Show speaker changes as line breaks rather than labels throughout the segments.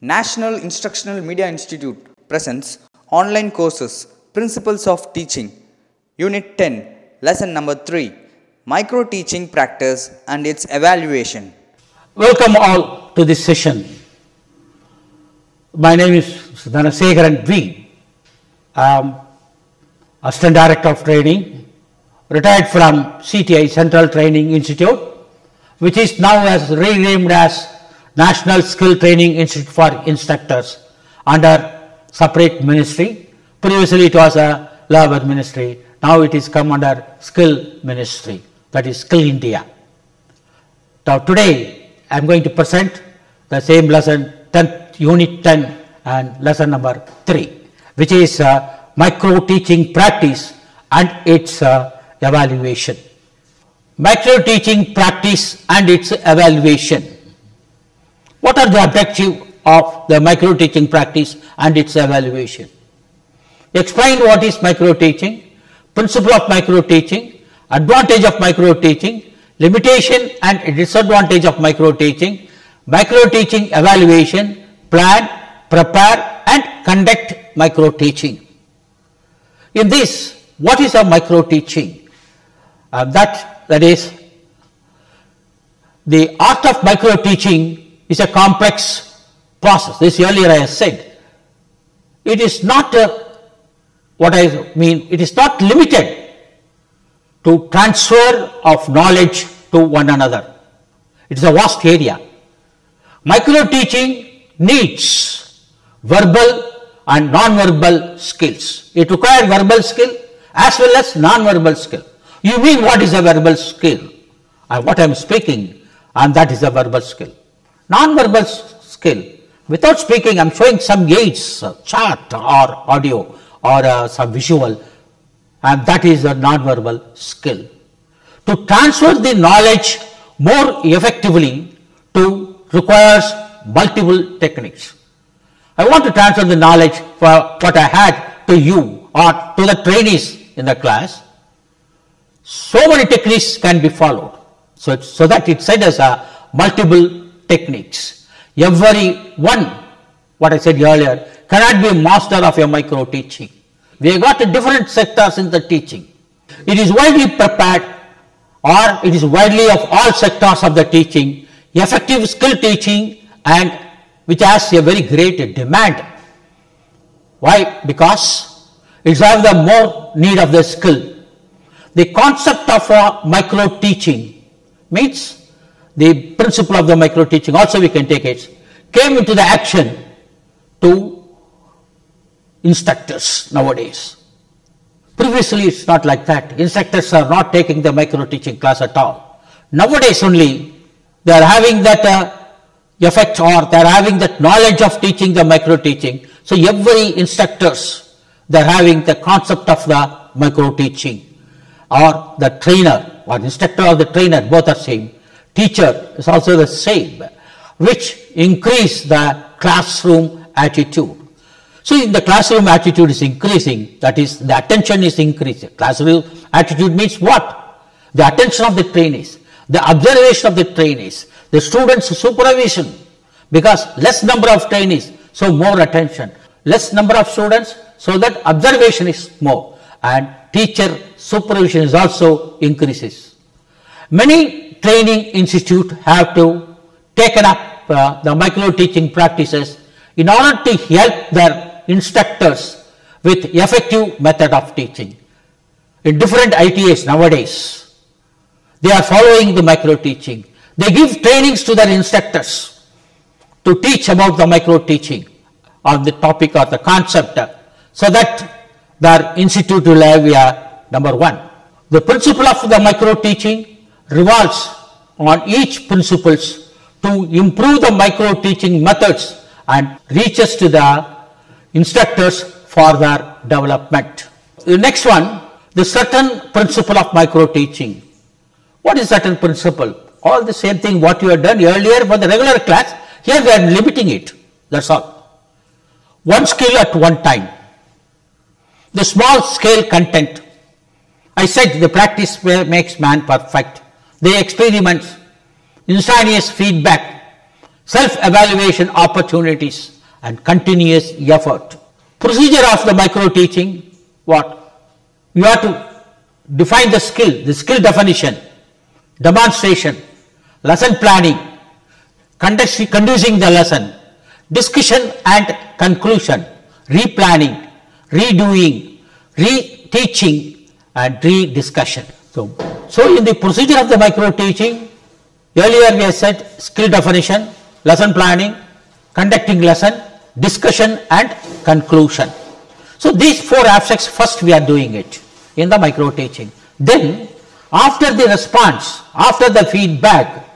National Instructional Media Institute presents online courses, Principles of Teaching, Unit 10, Lesson number 3, Micro Teaching Practice and its Evaluation.
Welcome all to this session. My name is Dhanasekaran V. I am Assistant Director of Training, retired from CTI Central Training Institute, which is now as renamed as National Skill Training Institute for Instructors under separate ministry. Previously it was a Labor Ministry. Now it is come under Skill Ministry, that is Skill India. Now today I am going to present the same lesson, Unit 10 and lesson number 3, which is Micro Teaching Practice and its Evaluation. Micro Teaching Practice and its Evaluation. What are the objectives of the micro teaching practice and its evaluation? Explain what is micro teaching, principle of micro teaching, advantage of micro teaching, limitation and disadvantage of micro teaching evaluation, plan, prepare and conduct micro teaching. In this, what is a micro teaching? That is, the art of micro teaching is a complex process. This earlier I have said. It is not it is not limited to transfer of knowledge to one another. It is a vast area. Micro teaching needs verbal and non-verbal skills. It requires verbal skill as well as non-verbal skill. You mean what is a verbal skill? What I am speaking, and that is a verbal skill. Non-verbal skill, without speaking, I am showing some aids, chart or audio or some visual, and that is a non-verbal skill. To transfer the knowledge more effectively requires multiple techniques. I want to transfer the knowledge for what I had to you or to the trainees in the class. So many techniques can be followed. So that it said as a multiple techniques. Every one, what I said earlier, cannot be a master of a micro teaching. We have got different sectors in the teaching. It is widely prepared, or it is widely of all sectors of the teaching, effective skill teaching, and which has a very great demand. Why? Because it has the more need of the skill. The concept of micro teaching means the principle of the micro teaching, also we can take it, came into the action to instructors nowadays. Previously it's not like that. Instructors are not taking the micro teaching class at all. Nowadays only they are having that effect, or they are having that knowledge of teaching the micro teaching. So every instructors, they are having the concept of the micro teaching, or the trainer or instructor or the trainer, both are same. Teacher is also the same, which increase the classroom attitude. So if the classroom attitude is increasing, that is, the attention is increasing. Classroom attitude means what? The attention of the trainees, the observation of the trainees, the students' supervision, because less number of trainees, so more attention. Less number of students, so that observation is more, and teacher supervision is also increases. Many training institutes have to taken up the micro teaching practices in order to help their instructors with effective method of teaching. In different ITAs nowadays, they are following the micro teaching. They give trainings to their instructors to teach about the micro teaching on the topic or the concept, so that their institute will have number one. The principle of the micro teaching revolves on each principles to improve the micro teaching methods and reaches to the instructors for their development. The next one, the certain principle of micro teaching. What is certain principle? All the same thing what you have done earlier for the regular class, here we are limiting it. That's all. One skill at one time. The small scale content. I said the practice makes man perfect. The experiments, instantaneous feedback, self-evaluation opportunities, and continuous effort. Procedure of the micro-teaching, what? You have to define the skill definition, demonstration, lesson planning, conducting the lesson, discussion and conclusion, replanning, redoing, reteaching, and rediscussion. So in the procedure of the micro-teaching, earlier we have said skill definition, lesson planning, conducting lesson, discussion and conclusion. So these four aspects first we are doing it in the micro-teaching. Then after the response, after the feedback,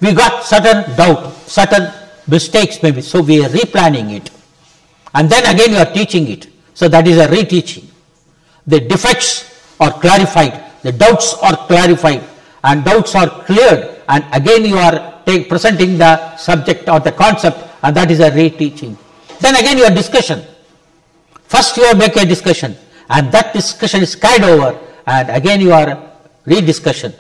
we got certain doubt, certain mistakes maybe, so we are replanning it. And then again you are teaching it. So that is a reteaching. The defects are clarified, the doubts are clarified, and doubts are cleared, and again you are presenting the subject or the concept, and that is a reteaching. Then again your discussion. First you make a discussion, and that discussion is carried over, and again you are rediscussion.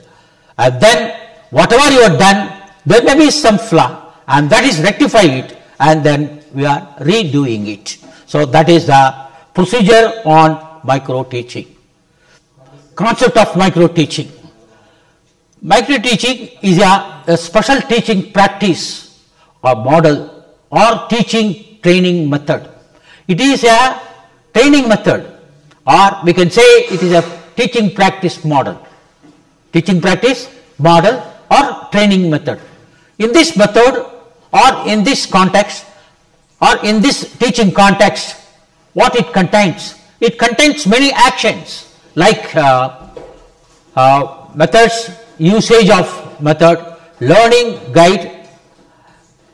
And then whatever you have done, there may be some flaw, and that is rectify it, and then we are redoing it. So that is the procedure on micro-teaching. Concept of micro-teaching. Micro-teaching is a special teaching practice or model or teaching training method. It is a training method, or we can say it is a teaching practice model. Teaching practice model or training method. In this method or in this context or in this teaching context, what it contains? It contains many actions like methods, usage of method, learning guide,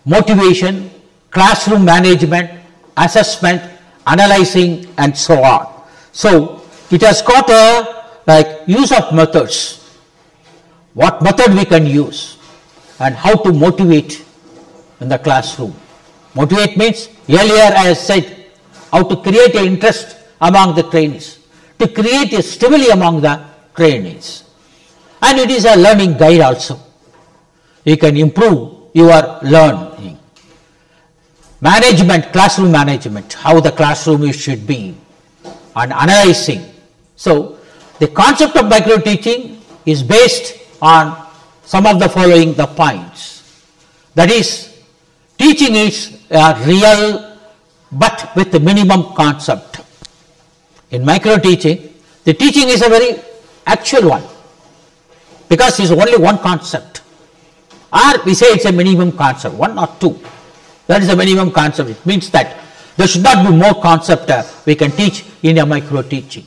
motivation, classroom management, assessment, analyzing, and so on. So it has got a use of methods. What method we can use and how to motivate in the classroom. Motivate means, earlier I said, how to create an interest among the trainees, to create a stimuli among the trainees. And it is a learning guide also. You can improve your learning. Management, classroom management, how the classroom should be, and analyzing. So the concept of micro-teaching is based on some of the following the points. That is, teaching is a real but with the minimum concept. In micro-teaching, the teaching is a very actual one, because it is only one concept. Or we say it's a minimum concept, one or two. That is a minimum concept. It means that there should not be more concept we can teach in a micro-teaching.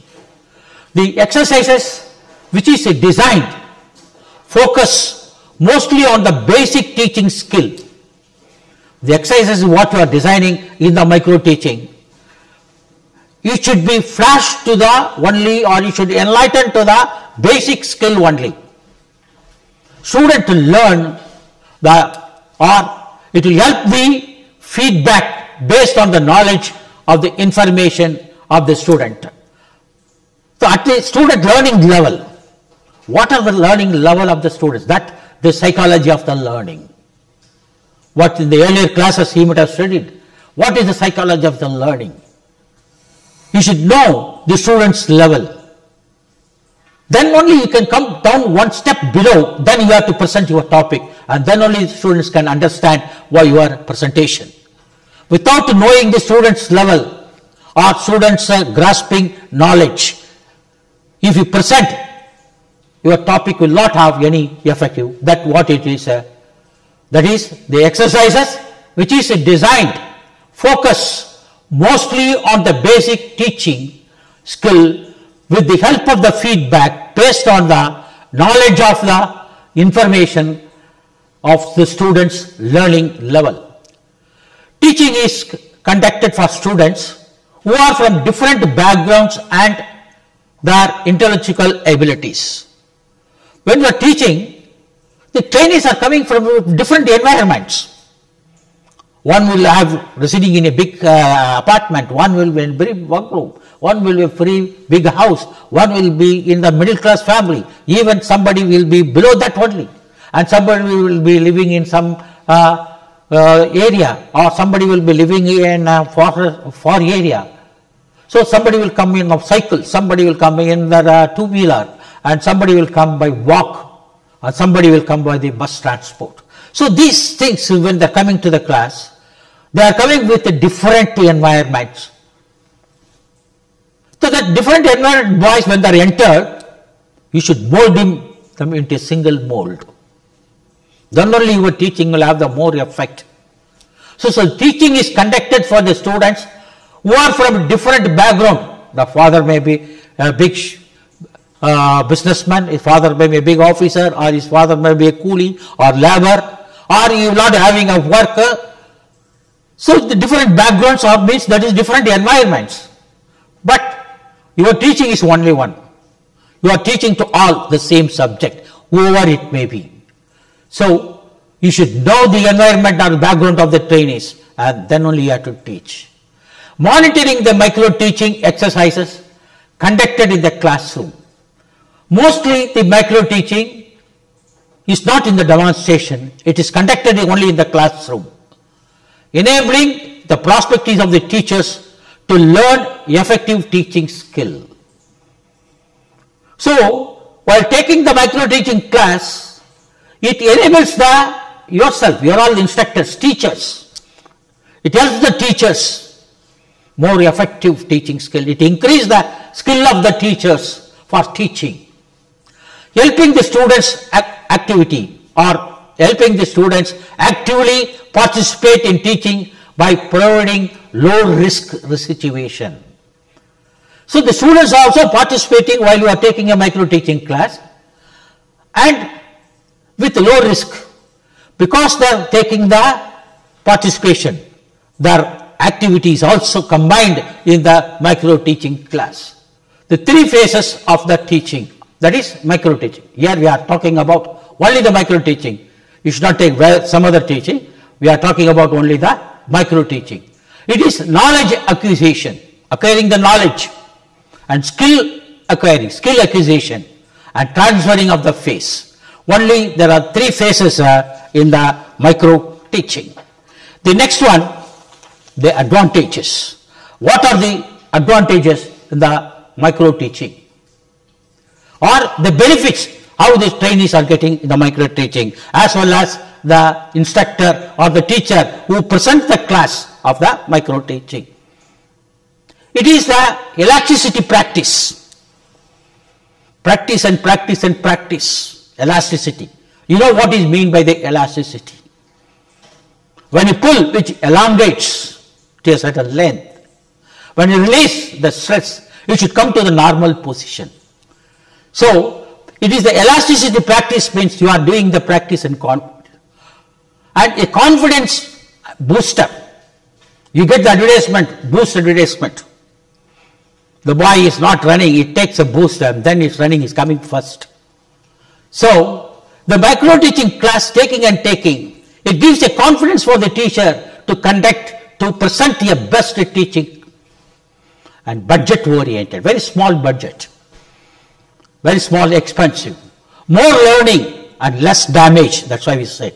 The exercises which is designed focus mostly on the basic teaching skill. The exercises what you are designing in the micro-teaching, you should be flashed to the only, or you should enlighten to the basic skill only. Student to learn the, or it will help the feedback based on the knowledge of the information of the student. So at the student learning level, what are the learning level of the students? That the psychology of the learning. What in the earlier classes he might have studied. What is the psychology of the learning? You should know the student's level. Then only you can come down one step below, then you have to present your topic, and then only the students can understand what your presentation. Without knowing the student's level or students grasping knowledge, if you present, your topic will not have any effective. That what it is. That is the exercises which is designed focus mostly on the basic teaching skill with the help of the feedback based on the knowledge of the information of the students' learning level. Teaching is conducted for students who are from different backgrounds and their intellectual abilities. When we are teaching, the trainees are coming from different environments. One will have residing in a big apartment, one will be in a very workroom, one will be a very big house, one will be in the middle class family, even somebody will be below that only, and somebody will be living in some area, or somebody will be living in a far area. So somebody will come in of cycle, somebody will come in the two-wheeler, and somebody will come by walk, or somebody will come by the bus transport. So these things, when they are coming to the class, they are coming with different environments. So that different environment boys, when they are entered, you should mold them into a single mold. Then only your teaching will have the more effect. So teaching is conducted for the students who are from different background. The father may be a big businessman, his father may be a big officer, or his father may be a coolie or labor, or you are not having a worker. So the different backgrounds means that is different environments. But your teaching is only one. You are teaching to all the same subject, whoever it may be. So you should know the environment or background of the trainees, and then only you have to teach. Monitoring the micro-teaching exercises conducted in the classroom. Mostly the micro-teaching is not in the demonstration, it is conducted only in the classroom, enabling the perspectives of the teachers to learn effective teaching skill. So, while taking the micro-teaching class, it enables yourself, you are all instructors, teachers. It helps the teachers more effective teaching skill. It increases the skill of the teachers for teaching. Helping the students activity, or helping the students actively participate in teaching by providing low risk situation. So the students are also participating while you are taking a micro teaching class, and with low risk, because they are taking the participation, their activities also combined in the micro teaching class. The three phases of the teaching, that is micro teaching. Here we are talking about only the micro teaching. You should not take some other teaching. We are talking about only the micro teaching. It is knowledge acquisition, acquiring the knowledge, and skill acquiring, skill acquisition, and transferring of the phase. Only there are three phases in the micro teaching. The next one, the advantages. What are the advantages in the micro teaching? Or the benefits, how the trainees are getting in the micro teaching, as well as the instructor or the teacher who presents the class of the micro teaching. It is the elasticity practice. Practice and practice and practice. Elasticity. You know what is meant by the elasticity. When you pull, which elongates to a certain length. When you release the stress, you should come to the normal position. So, it is the elasticity practice, means you are doing the practice in confidence. And a confidence booster. You get the advertisement, boost advertisement. The boy is not running, it takes a boost and then it's running, is coming first. So, the micro teaching class, taking and taking, it gives a confidence for the teacher to conduct, to present your best teaching, and budget oriented, very small budget, very small expensive, more learning and less damage. That's why we say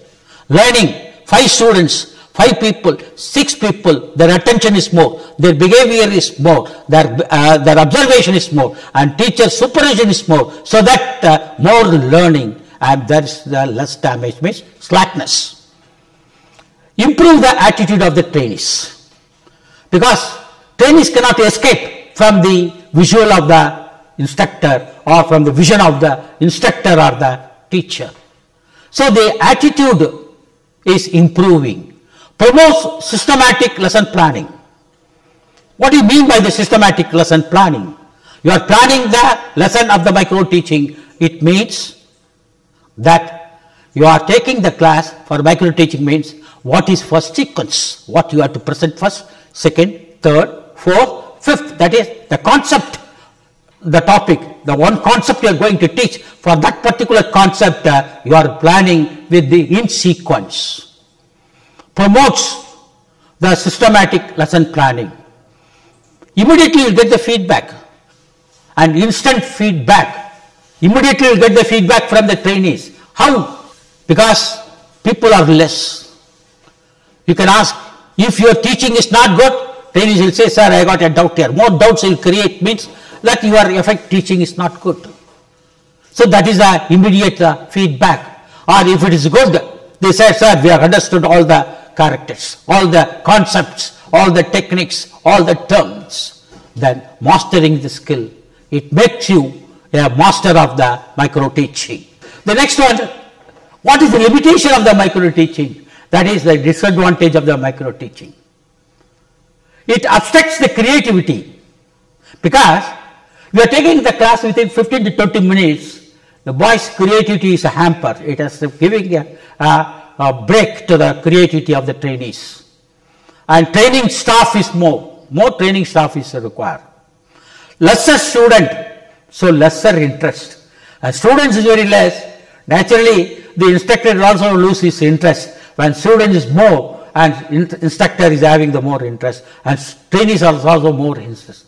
learning, 5 students, 5 people, 6 people, their attention is more, their behavior is more, their observation is more, and teacher supervision is more, so that more learning and there is less damage, means slackness. Improve the attitude of the trainees, because trainees cannot escape from the visual of the instructor or from the vision of the instructor or the teacher. So the attitude is improving. Promotes systematic lesson planning. What do you mean by the systematic lesson planning? You are planning the lesson of the micro teaching. It means that you are taking the class for micro teaching, means what is first sequence, what you have to present first, second, third, fourth, fifth. That is the concept, the topic, the one concept you are going to teach. For that particular concept, you are planning with the in sequence. Promotes the systematic lesson planning. Immediately you get the feedback, and instant feedback. Immediately you get the feedback from the trainees. How? Because people are less. You can ask, if your teaching is not good, trainees will say, sir, I got a doubt here. More doubts will create means that your effect teaching is not good. So that is the immediate feedback. Or if it is good, they say, sir, we have understood all the characters, all the concepts, all the techniques, all the terms. Then mastering the skill, it makes you a master of the micro teaching. The next one, what is the limitation of the micro teaching? That is the disadvantage of the micro teaching. It obstructs the creativity, because you are taking the class within 15 to 20 minutes, the boy's creativity is a hamper. It is giving a break to the creativity of the trainees. And training staff is more training staff is required. Lesser student, so lesser interest. And students is very less, naturally the instructor will also lose his interest. When student is more and instructor is having the more interest, and trainees are also more interest.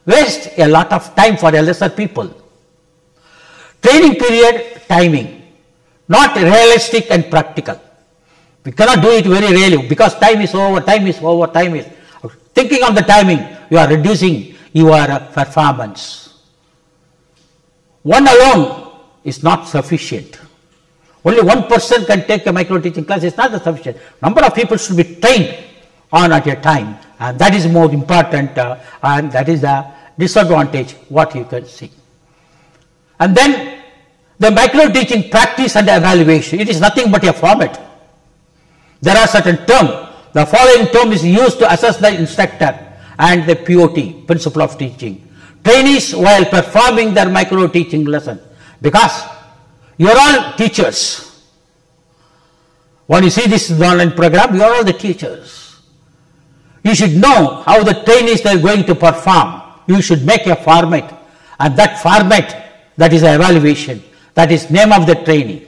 Waste a lot of time for a lesser people. Training period timing, not realistic and practical. We cannot do it very rarely because time is over. Thinking on the timing, you are reducing your performance. One alone is not sufficient. Only one person can take a micro teaching class. It's not sufficient. Number of people should be trained on at a time, and that is more important, and that is the disadvantage what you can see. And then the micro teaching practice and evaluation. It is nothing but a format. There are certain terms. The following term is used to assess the instructor and the POT, principle of teaching. Trainees while performing their micro teaching lesson, because you are all teachers. When you see this online program, you are all the teachers. You should know how the trainees are going to perform. You should make a format, and that format, that is an evaluation. That is name of the trainee.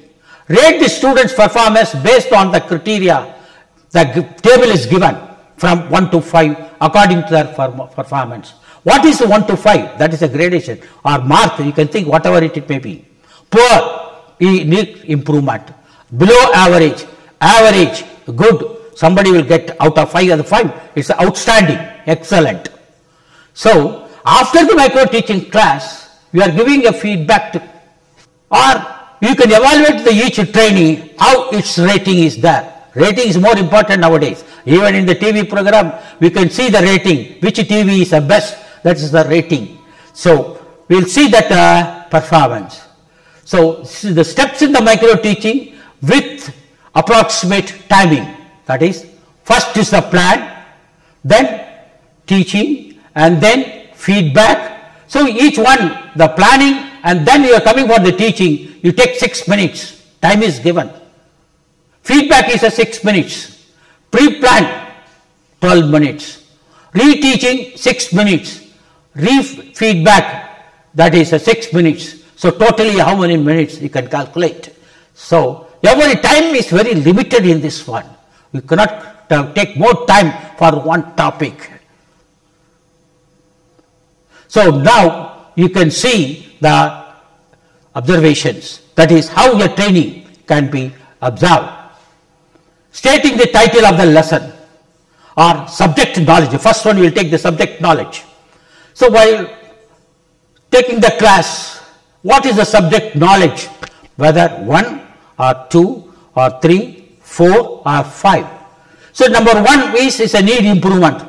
Rate the student's performance based on the criteria. The table is given from 1 to 5 according to their performance. What is 1 to 5? That is a gradation or mark. You can think whatever it may be. Poor, need improvement. Below average, average, good. Somebody will get out of 5 or 5. It's outstanding, excellent. So after the micro teaching class, you are giving a feedback to, or you can evaluate the each trainee how its rating is there. Rating is more important nowadays. Even in the TV program, we can see the rating. Which TV is the best? That is the rating. So we'll see that performance. So the steps in the micro teaching with approximate timing. That is, first is the plan, then teaching, and then feedback. So each one, the planning, and then you are coming for the teaching. You take 6 minutes. Time is given. Feedback is a 6 minutes. Pre-plan 12 minutes. Reteaching 6 minutes. Re-feedback, that is a 6 minutes. So totally how many minutes you can calculate. So every time is very limited in this one. You cannot take more time for one topic. So now you can see the observations. That is how your training can be observed. Stating the title of the lesson or subject knowledge. The first one we will take the subject knowledge. So while taking the class, what is the subject knowledge? Whether 1 or 2 or 3, 4 or 5. So number 1 is a need improvement.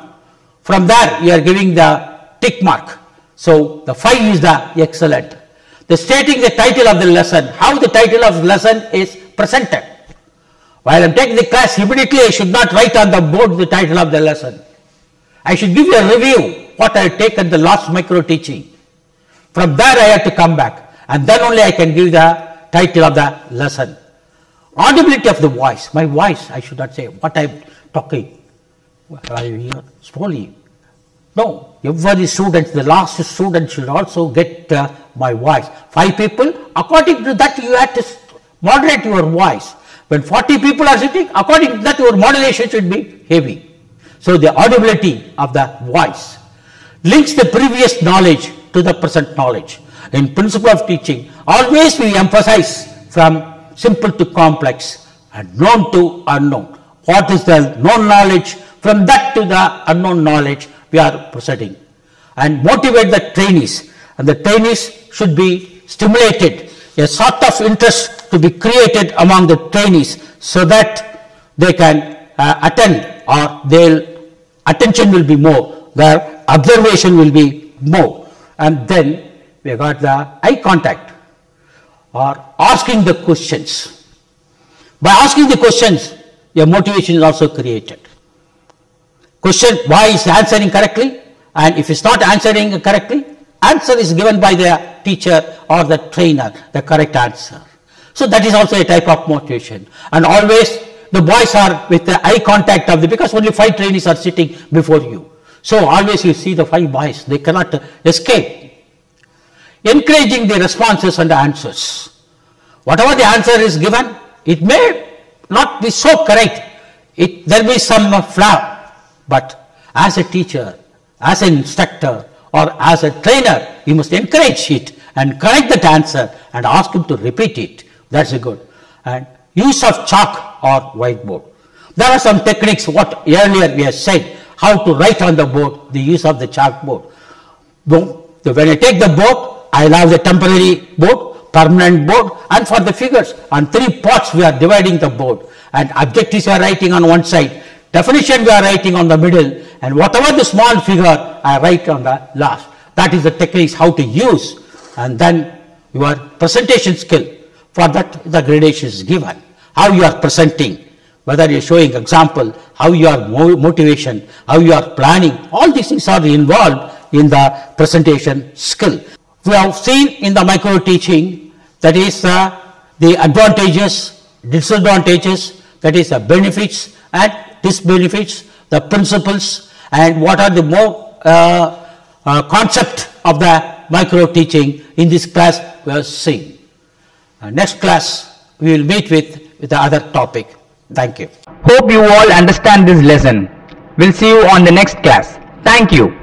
From there you are giving the tick mark. So the 5 is the excellent. The stating the title of the lesson, how the title of the lesson is presented. While I am taking the class, immediately I should not write on the board the title of the lesson. I should give you a review what I have taken the last micro teaching. From there I have to come back, and then only I can give the title of the lesson. Audibility of the voice. My voice, I should not say what I am talking. I hear slowly. No, every student, the last student should also get my voice. 5 people, according to that you have to moderate your voice. When 40 people are sitting, according to that your modulation should be heavy. So the audibility of the voice links the previous knowledge to the present knowledge. In principle of teaching, always we emphasize from simple to complex and known to unknown. what is the known knowledge, from that to the unknown knowledge we are proceeding, and motivate the trainees, and the trainees should be stimulated, a sort of interest to be created among the trainees so that they can attend, or their attention will be more, their observation will be more. And then we got the eye contact, or asking the questions. By asking the questions, your motivation is also created. Question, why is answering correctly? And if it's not answering correctly, answer is given by the teacher or the trainer, the correct answer. So that is also a type of motivation. And always the boys are with the eye contact of the, because only 5 trainees are sitting before you. So always you see the 5 boys, they cannot escape. Encouraging the responses and the answers. Whatever the answer is given, it may not be so correct. There will be some flaw. But as a teacher, as an instructor, or as a trainer, you must encourage it and correct that answer and ask him to repeat it. That's a good. And use of chalk or whiteboard. There are some techniques, what earlier we have said, how to write on the board, the use of the chalkboard. When I take the board, I'll have the temporary board, permanent board, and for the figures, on 3 parts we are dividing the board. And objectives we are writing on one side, definition we are writing on the middle, and whatever the small figure I write on the last. That is the techniques how to use. And then your presentation skill, for that the gradation is given. How you are presenting, whether you are showing example, how you are motivation, how you are planning, all these things are involved in the presentation skill. We have seen in the micro teaching, that is the advantages, disadvantages, that is the benefits and disbenefits, the principles, and what are the more concept of the micro teaching. In this class we are seeing. Next class we will meet with the other topic. Thank you.
Hope you all understand this lesson. We'll see you on the next class. Thank you.